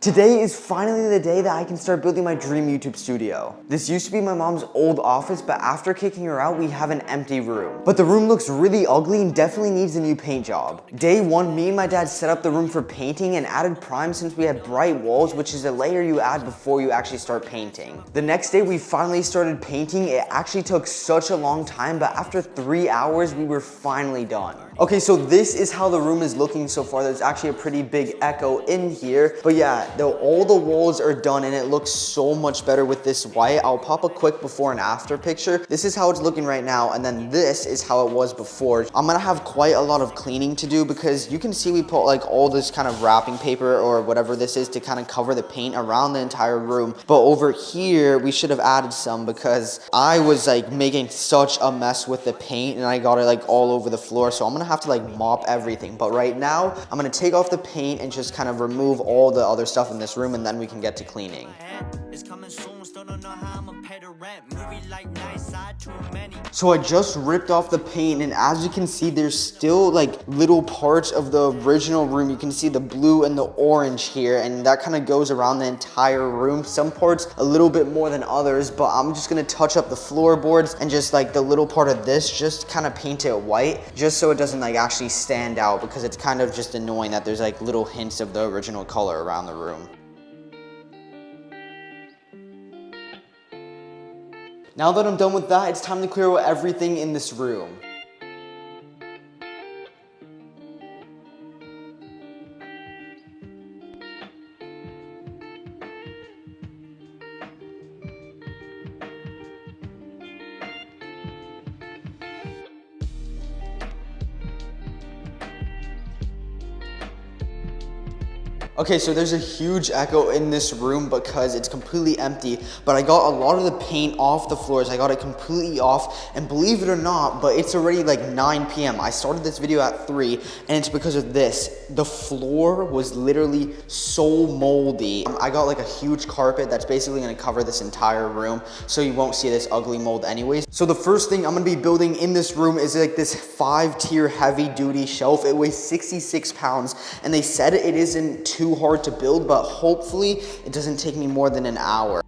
Today is finally the day that I can start building my dream YouTube studio. This used to be my mom's old office, but after kicking her out, we have an empty room. But the room looks really ugly and definitely needs a new paint job. Day one, me and my dad set up the room for painting and added prime since we had bright walls, which is a layer you add before you actually start painting. The next day, we finally started painting. It actually took such a long time, but after 3 hours, we were finally done. Okay, so this is how the room is looking so far. There's actually a pretty big echo in here, but yeah, all the walls are done and it looks so much better with this white. I'll pop a quick before and after picture. This is how it's looking right now, and then this is how it was before. I'm gonna have quite a lot of cleaning to do because you can see we put like all this kind of wrapping paper or whatever this is to kind of cover the paint around the entire room. But over here, we should have added some because I was like making such a mess with the paint and I got it like all over the floor. So I'm gonna have to like mop everything. But right now, I'm gonna take off the paint and just kind of remove all the other stuff in this room, and then we can get to cleaning. So I just ripped off the paint, and as you can see, there's still like little parts of the original room. You can see the blue and the orange here, and that kind of goes around the entire room. Some parts a little bit more than others, but I'm just gonna touch up the floorboards and just like the little part of this, just kind of paint it white, just so it doesn't like actually stand out, because it's kind of just annoying that there's like little hints of the original color around the room. Now that I'm done with that, it's time to clear out everything in this room. Okay, so there's a huge echo in this room because it's completely empty, but I got a lot of the paint off the floors. I got it completely off, and believe it or not, but it's already like 9 p.m. I started this video at 3, and it's because of this. The floor was literally so moldy. I got like a huge carpet that's basically gonna cover this entire room, so you won't see this ugly mold anyways. So the first thing I'm gonna be building in this room is like this 5-tier heavy-duty shelf. It weighs 66 pounds, and they said it isn't too hard to build, but hopefully it doesn't take me more than an hour.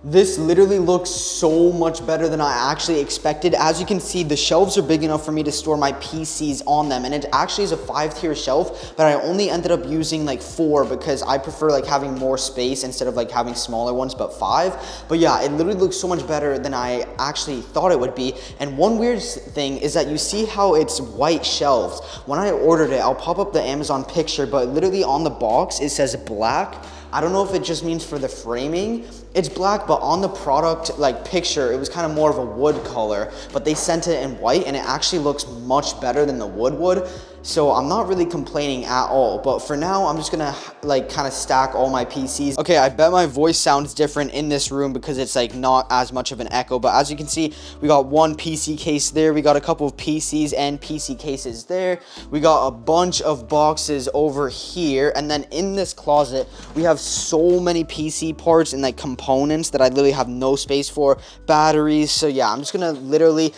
This literally looks so much better than I actually expected. As you can see, the shelves are big enough for me to store my PCs on them, and it actually is a 5-tier shelf, but I only ended up using like 4 because I prefer like having more space instead of like having smaller ones, but 5. But yeah, it literally looks so much better than I actually thought it would be. And one weird thing is that you see how it's white shelves. When I ordered it, I'll pop up the Amazon picture, but literally on the box, it says black. I don't know if it just means for the framing, it's black, but on the product like picture, it was kind of more of a wood color, but they sent it in white and it actually looks much better than the wood would. So I'm not really complaining at all, but for now, I'm just gonna like kind of stack all my PCs. Okay, I bet my voice sounds different in this room because it's like not as much of an echo, but as you can see, we got one PC case there, we got a couple of PCs and PC cases there, we got a bunch of boxes over here, and then in this closet, we have so many PC parts and like components that I literally have no space for, batteries. So yeah, I'm just gonna literally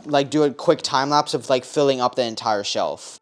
like do a quick time lapse of like filling up the entire shelf.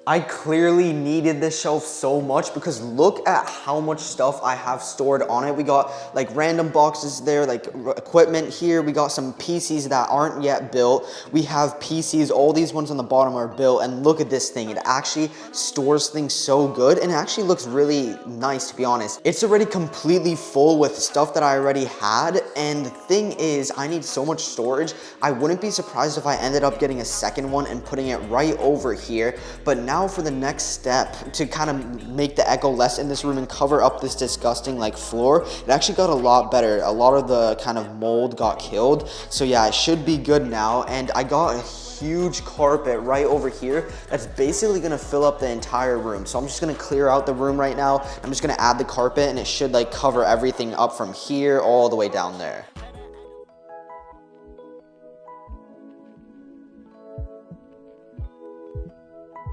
I clearly needed this shelf so much because look at how much stuff I have stored on it. We got like random boxes there, like equipment here. We got some PCs that aren't yet built. We have PCs, all these ones on the bottom are built, and look at this thing. It actually stores things so good, and it actually looks really nice, to be honest. It's already completely full with stuff that I already had, and the thing is, I need so much storage. I wouldn't be surprised if I ended up getting a second one and putting it right over here, but now for the next step to kind of make the echo less in this room and cover up this disgusting like floor, it actually got a lot better. A lot of the kind of mold got killed. So yeah, it should be good now. And I got a huge carpet right over here that's basically gonna fill up the entire room. So I'm just gonna clear out the room right now. I'm just gonna add the carpet and it should like cover everything up from here all the way down there.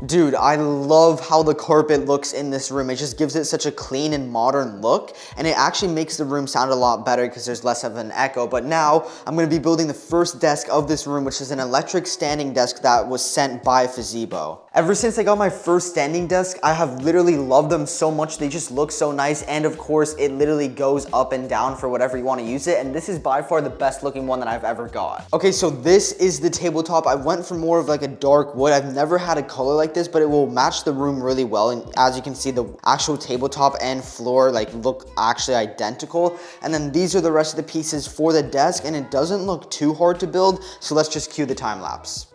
Dude, I love how the carpet looks in this room. It just gives it such a clean and modern look, and it actually makes the room sound a lot better because there's less of an echo. But now I'm going to be building the first desk of this room, which is an electric standing desk that was sent by Fazebo. Ever since I got my first standing desk, I have literally loved them so much. They just look so nice, and of course, it literally goes up and down for whatever you want to use it, and this is by far the best looking one that I've ever got. Okay, so this is the tabletop. I went for more of like a dark wood. I've never had a color like this, but it will match the room really well. And as you can see, the actual tabletop and floor like look actually identical. And then these are the rest of the pieces for the desk, and it doesn't look too hard to build. So let's just cue the time lapse.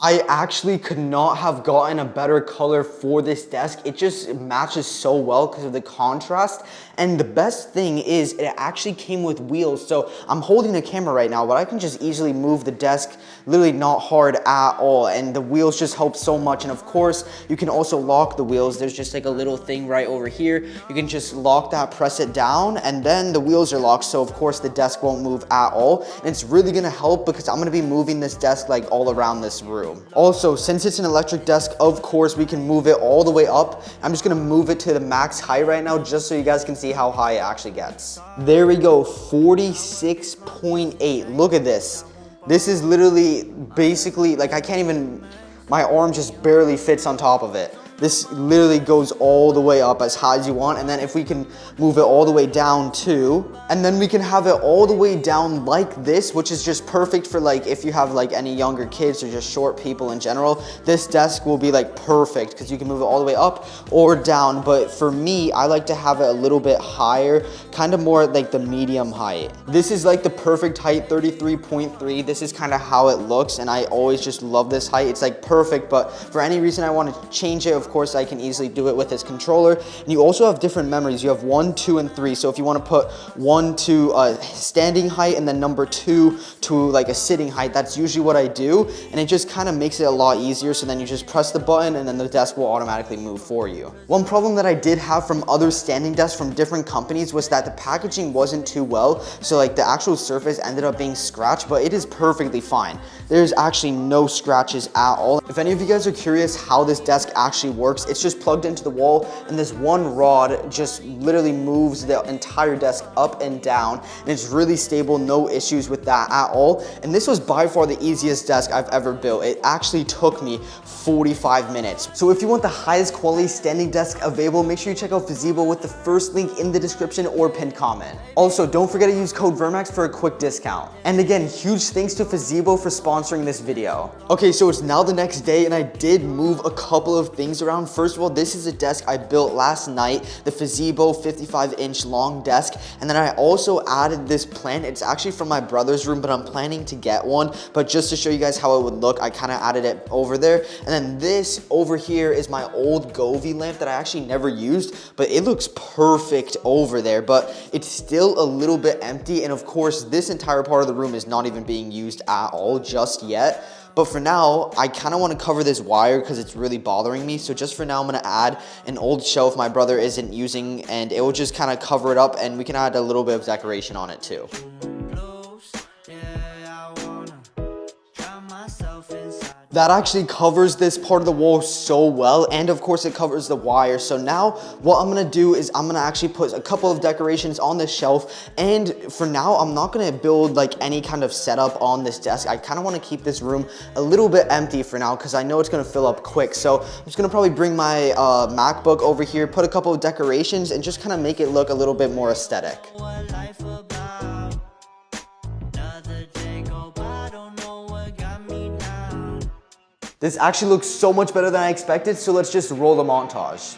I actually could not have gotten a better color for this desk. It just matches so well because of the contrast. And the best thing is it actually came with wheels. So I'm holding the camera right now, but I can just easily move the desk, literally not hard at all. And the wheels just help so much. And of course, you can also lock the wheels. There's just like a little thing right over here. You can just lock that, press it down, and then the wheels are locked. So of course the desk won't move at all. And it's really gonna help because I'm gonna be moving this desk like all around this room. Also, since it's an electric desk, of course, we can move it all the way up. I'm just gonna move it to the max height right now, just so you guys can see how high it actually gets. There we go, 46.8. Look at this. This is literally basically, like I can't even, my arm just barely fits on top of it. This literally goes all the way up as high as you want, and then if we can move it all the way down too, and then we can have it all the way down like this, which is just perfect for like if you have like any younger kids or just short people in general. This desk will be like perfect because you can move it all the way up or down. But for me, I like to have it a little bit higher, kind of more like the medium height. This is like the perfect height, 33.3. This is kind of how it looks, and I always just love this height. It's like perfect, but for any reason I want to change it, of course, I can easily do it with this controller. And you also have different memories. You have 1, 2, and 3. So if you want to put 1 to a standing height and then number 2 to like a sitting height, that's usually what I do. And it just kind of makes it a lot easier. So then you just press the button and then the desk will automatically move for you. One problem that I did have from other standing desks from different companies was that the packaging wasn't too well. So like the actual surface ended up being scratched, but it is perfectly fine. There's actually no scratches at all. If any of you guys are curious how this desk actually works, it's just plugged into the wall, and this one rod just literally moves the entire desk up and down, and it's really stable, no issues with that at all. And this was by far the easiest desk I've ever built. It actually took me 45 minutes. So if you want the highest quality standing desk available, make sure you check out Fazebo with the first link in the description or pinned comment. Also, don't forget to use code Vermax for a quick discount. And again, huge thanks to Fazebo for sponsoring this video. Okay, so it's now the next day, and I did move a couple of things around. First of all, this is a desk I built last night, the Fazebo 55-inch long desk. And then I also added this plant. It's actually from my brother's room, but I'm planning to get one. But just to show you guys how it would look, I kind of added it over there. And then this over here is my old Govee lamp that I actually never used, but it looks perfect over there, but it's still a little bit empty. And of course, this entire part of the room is not even being used at all just yet. But for now, I kind of want to cover this wire because it's really bothering me. So just for now, I'm going to add an old shelf my brother isn't using, and it will just kind of cover it up, and we can add a little bit of decoration on it too. That actually covers this part of the wall so well, and of course it covers the wire. So now what I'm gonna do is I'm gonna actually put a couple of decorations on this shelf, and for now I'm not gonna build like any kind of setup on this desk. I kind of want to keep this room a little bit empty for now because I know it's gonna fill up quick. So I'm just gonna probably bring my MacBook over here, put a couple of decorations, and just kind of make it look a little bit more aesthetic. This actually looks so much better than I expected, so let's just roll the montage.